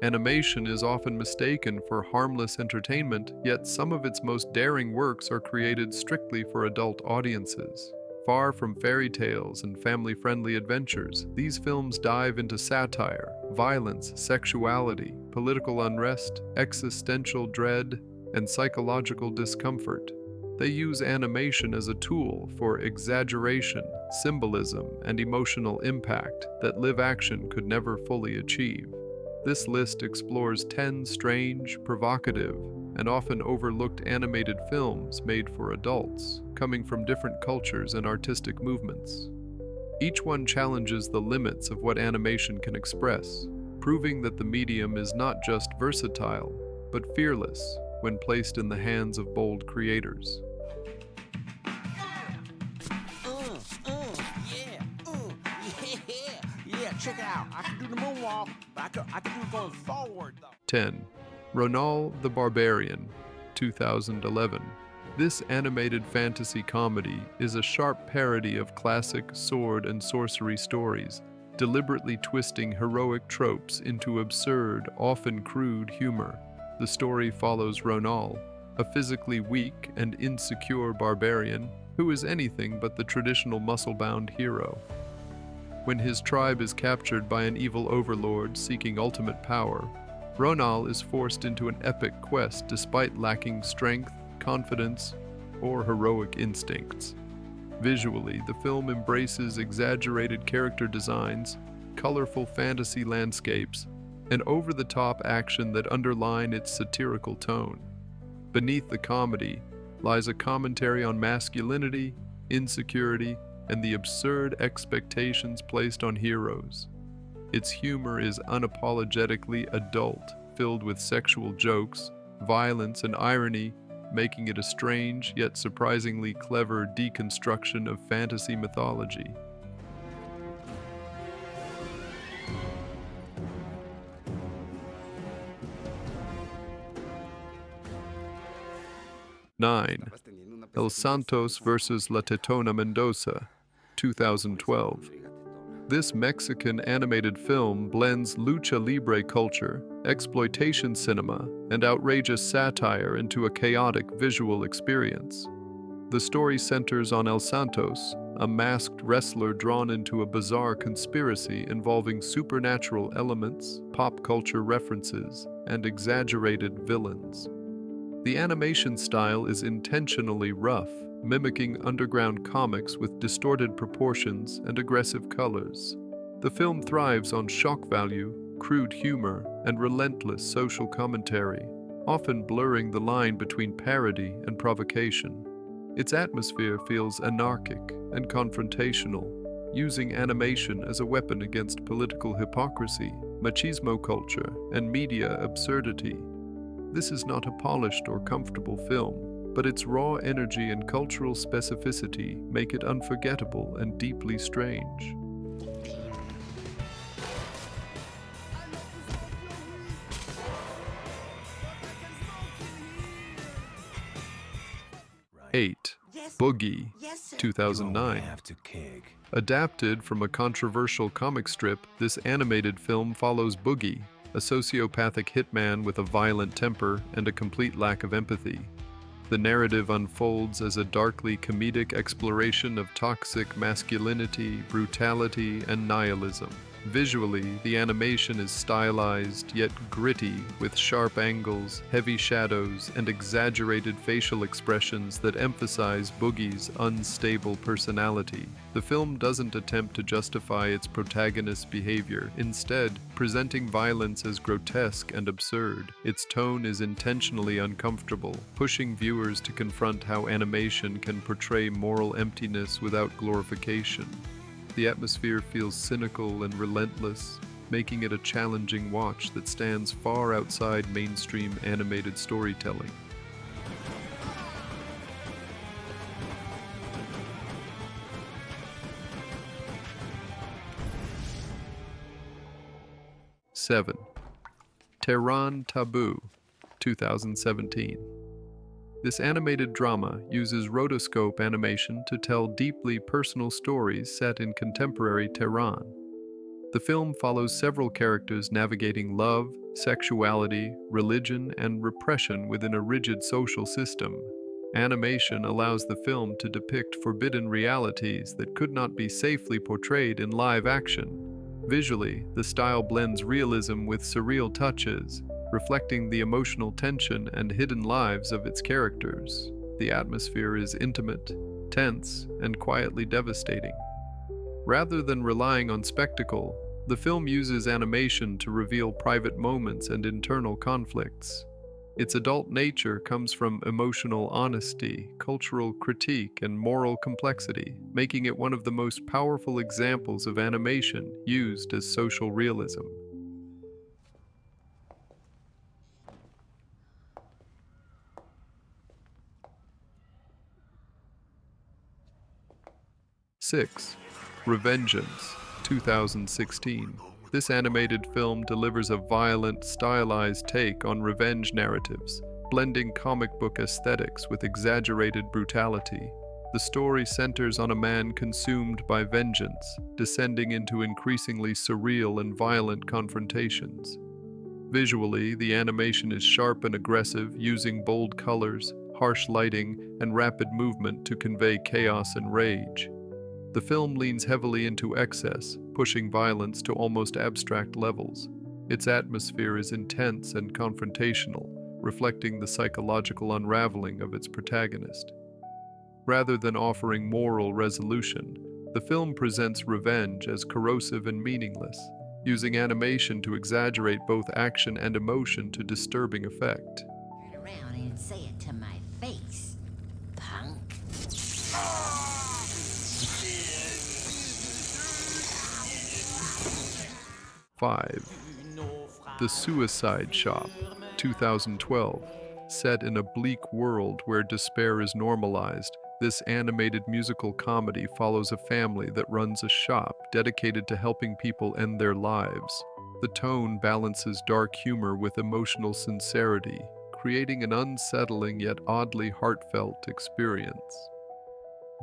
Animation is often mistaken for harmless entertainment, yet some of its most daring works are created strictly for adult audiences. Far from fairy tales and family-friendly adventures, these films dive into satire, violence, sexuality, political unrest, existential dread, and psychological discomfort. They use animation as a tool for exaggeration, symbolism, and emotional impact that live action could never fully achieve. This list explores 10 strange, provocative, and often overlooked animated films made for adults, coming from different cultures and artistic movements. Each one challenges the limits of what animation can express, proving that the medium is not just versatile, but fearless when placed in the hands of bold creators. Check it out. I can do the moonwalk, but I can do it going forward, though. 10. Ronal the Barbarian, 2011. This animated fantasy comedy is a sharp parody of classic sword and sorcery stories, deliberately twisting heroic tropes into absurd, often crude humor. The story follows Ronal, a physically weak and insecure barbarian who is anything but the traditional muscle-bound hero. When his tribe is captured by an evil overlord seeking ultimate power, Ronal is forced into an epic quest despite lacking strength, confidence, or heroic instincts. Visually, the film embraces exaggerated character designs, colorful fantasy landscapes, and over-the-top action that underline its satirical tone. Beneath the comedy lies a commentary on masculinity, insecurity, and the absurd expectations placed on heroes. Its humor is unapologetically adult, filled with sexual jokes, violence, and irony, making it a strange yet surprisingly clever deconstruction of fantasy mythology. Nine. El Santos versus La Tetona Mendoza, 2012. This Mexican animated film blends lucha libre culture, exploitation cinema, and outrageous satire into a chaotic visual experience. The story centers on El Santos, a masked wrestler drawn into a bizarre conspiracy involving supernatural elements, pop culture references, and exaggerated villains. The animation style is intentionally rough, mimicking underground comics with distorted proportions and aggressive colors. The film thrives on shock value, crude humor, and relentless social commentary, often blurring the line between parody and provocation. Its atmosphere feels anarchic and confrontational, using animation as a weapon against political hypocrisy, machismo culture, and media absurdity. This is not a polished or comfortable film, but its raw energy and cultural specificity make it unforgettable and deeply strange. Eight. Boogie, 2009. Adapted from a controversial comic strip, this animated film follows Boogie, a sociopathic hitman with a violent temper and a complete lack of empathy. The narrative unfolds as a darkly comedic exploration of toxic masculinity, brutality, and nihilism. Visually, the animation is stylized yet gritty, with sharp angles, heavy shadows, and exaggerated facial expressions that emphasize Boogie's unstable personality. The film doesn't attempt to justify its protagonist's behavior, instead, presenting violence as grotesque and absurd. Its tone is intentionally uncomfortable, pushing viewers to confront how animation can portray moral emptiness without glorification. The atmosphere feels cynical and relentless, making it a challenging watch that stands far outside mainstream animated storytelling. Seven. Tehran Taboo, 2017. This animated drama uses rotoscope animation to tell deeply personal stories set in contemporary Tehran. The film follows several characters navigating love, sexuality, religion, and repression within a rigid social system. Animation allows the film to depict forbidden realities that could not be safely portrayed in live action. Visually, the style blends realism with surreal touches, reflecting the emotional tension and hidden lives of its characters. The atmosphere is intimate, tense, and quietly devastating. Rather than relying on spectacle, the film uses animation to reveal private moments and internal conflicts. Its adult nature comes from emotional honesty, cultural critique, and moral complexity, making it one of the most powerful examples of animation used as social realism. Six, Revengeance, 2016. This animated film delivers a violent, stylized take on revenge narratives, blending comic book aesthetics with exaggerated brutality. The story centers on a man consumed by vengeance, descending into increasingly surreal and violent confrontations. Visually, the animation is sharp and aggressive, using bold colors, harsh lighting, and rapid movement to convey chaos and rage. The film leans heavily into excess, pushing violence to almost abstract levels. Its atmosphere is intense and confrontational, reflecting the psychological unraveling of its protagonist. Rather than offering moral resolution, the film presents revenge as corrosive and meaningless, using animation to exaggerate both action and emotion to disturbing effect. Turn around and say it to my face, punk. 5. The Suicide Shop, 2012. Set in a bleak world where despair is normalized, this animated musical comedy follows a family that runs a shop dedicated to helping people end their lives. The tone balances dark humor with emotional sincerity, creating an unsettling yet oddly heartfelt experience.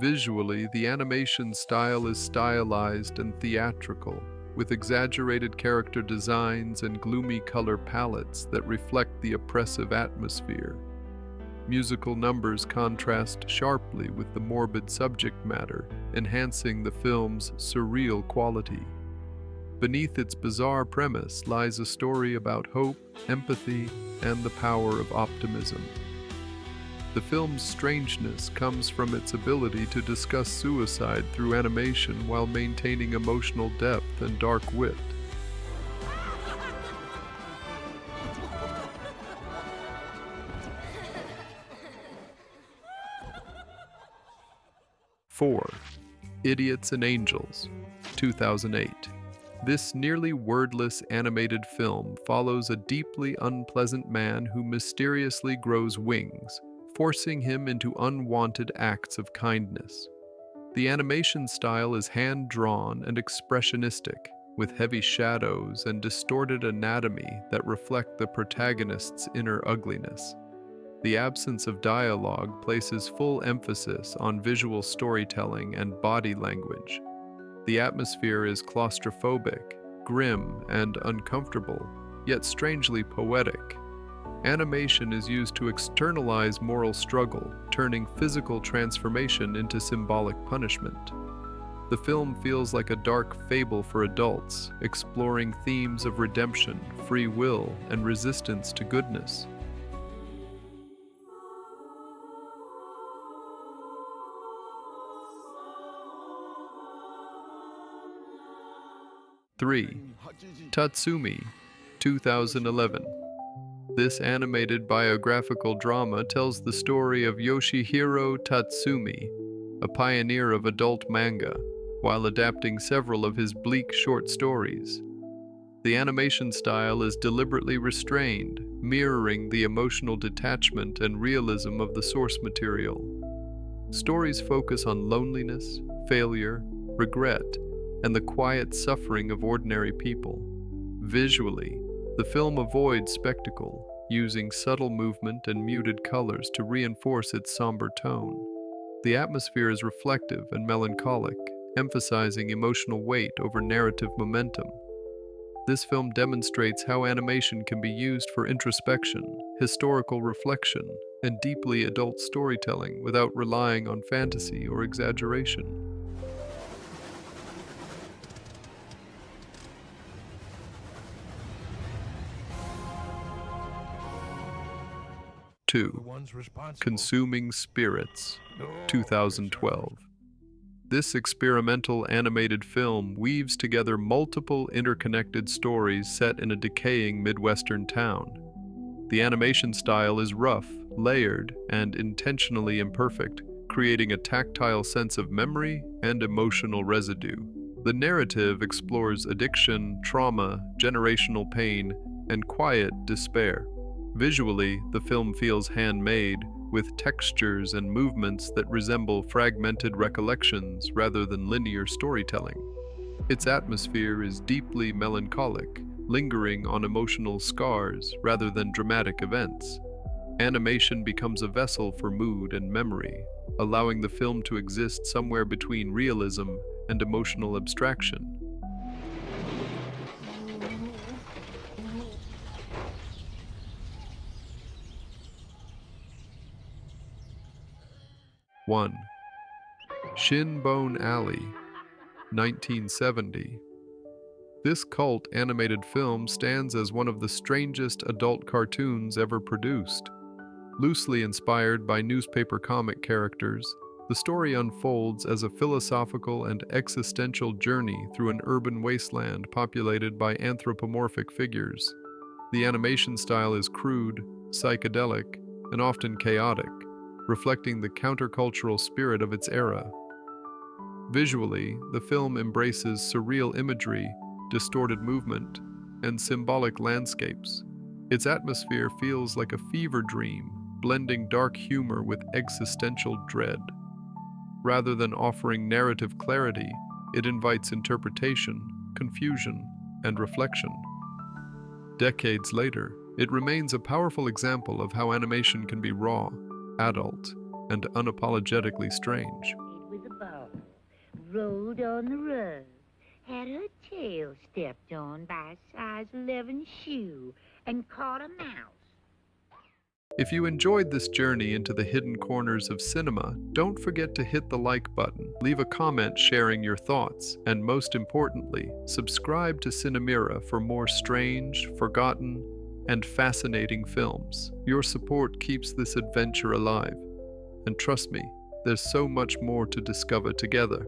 Visually, the animation style is stylized and theatrical, with exaggerated character designs and gloomy color palettes that reflect the oppressive atmosphere. Musical numbers contrast sharply with the morbid subject matter, enhancing the film's surreal quality. Beneath its bizarre premise lies a story about hope, empathy, and the power of optimism. The film's strangeness comes from its ability to discuss suicide through animation while maintaining emotional depth and dark wit. Four, Idiots and Angels, 2008. This nearly wordless animated film follows a deeply unpleasant man who mysteriously grows wings, forcing him into unwanted acts of kindness. The animation style is hand-drawn and expressionistic, with heavy shadows and distorted anatomy that reflect the protagonist's inner ugliness. The absence of dialogue places full emphasis on visual storytelling and body language. The atmosphere is claustrophobic, grim, and uncomfortable, yet strangely poetic. Animation is used to externalize moral struggle, turning physical transformation into symbolic punishment. The film feels like a dark fable for adults, exploring themes of redemption, free will, and resistance to goodness. Three, Tatsumi, 2011. This animated biographical drama tells the story of Yoshihiro Tatsumi, a pioneer of adult manga, while adapting several of his bleak short stories. The animation style is deliberately restrained, mirroring the emotional detachment and realism of the source material. Stories focus on loneliness, failure, regret, and the quiet suffering of ordinary people. Visually, the film avoids spectacle, using subtle movement and muted colors to reinforce its somber tone. The atmosphere is reflective and melancholic, emphasizing emotional weight over narrative momentum. This film demonstrates how animation can be used for introspection, historical reflection, and deeply adult storytelling without relying on fantasy or exaggeration. 2. Consuming Spirits, 2012. This experimental animated film weaves together multiple interconnected stories set in a decaying Midwestern town. The animation style is rough, layered, and intentionally imperfect, creating a tactile sense of memory and emotional residue. The narrative explores addiction, trauma, generational pain, and quiet despair. Visually, the film feels handmade, with textures and movements that resemble fragmented recollections rather than linear storytelling. Its atmosphere is deeply melancholic, lingering on emotional scars rather than dramatic events. Animation becomes a vessel for mood and memory, allowing the film to exist somewhere between realism and emotional abstraction. One. Shinbone Alley, 1970. This cult animated film stands as one of the strangest adult cartoons ever produced. Loosely inspired by newspaper comic characters, the story unfolds as a philosophical and existential journey through an urban wasteland populated by anthropomorphic figures. The animation style is crude, psychedelic, and often chaotic, reflecting the countercultural spirit of its era. Visually, the film embraces surreal imagery, distorted movement, and symbolic landscapes. Its atmosphere feels like a fever dream, blending dark humor with existential dread. Rather than offering narrative clarity, it invites interpretation, confusion, and reflection. Decades later, it remains a powerful example of how animation can be raw, adult, and unapologetically strange. It was a ball, rode on the rug, had her tail stepped on by a size 11 shoe, and caught a mouse. If you enjoyed this journey into the hidden corners of cinema, don't forget to hit the like button, leave a comment sharing your thoughts, and most importantly, subscribe to Cinemira for more strange, forgotten, and fascinating films. Your support keeps this adventure alive. And trust me, there's so much more to discover together.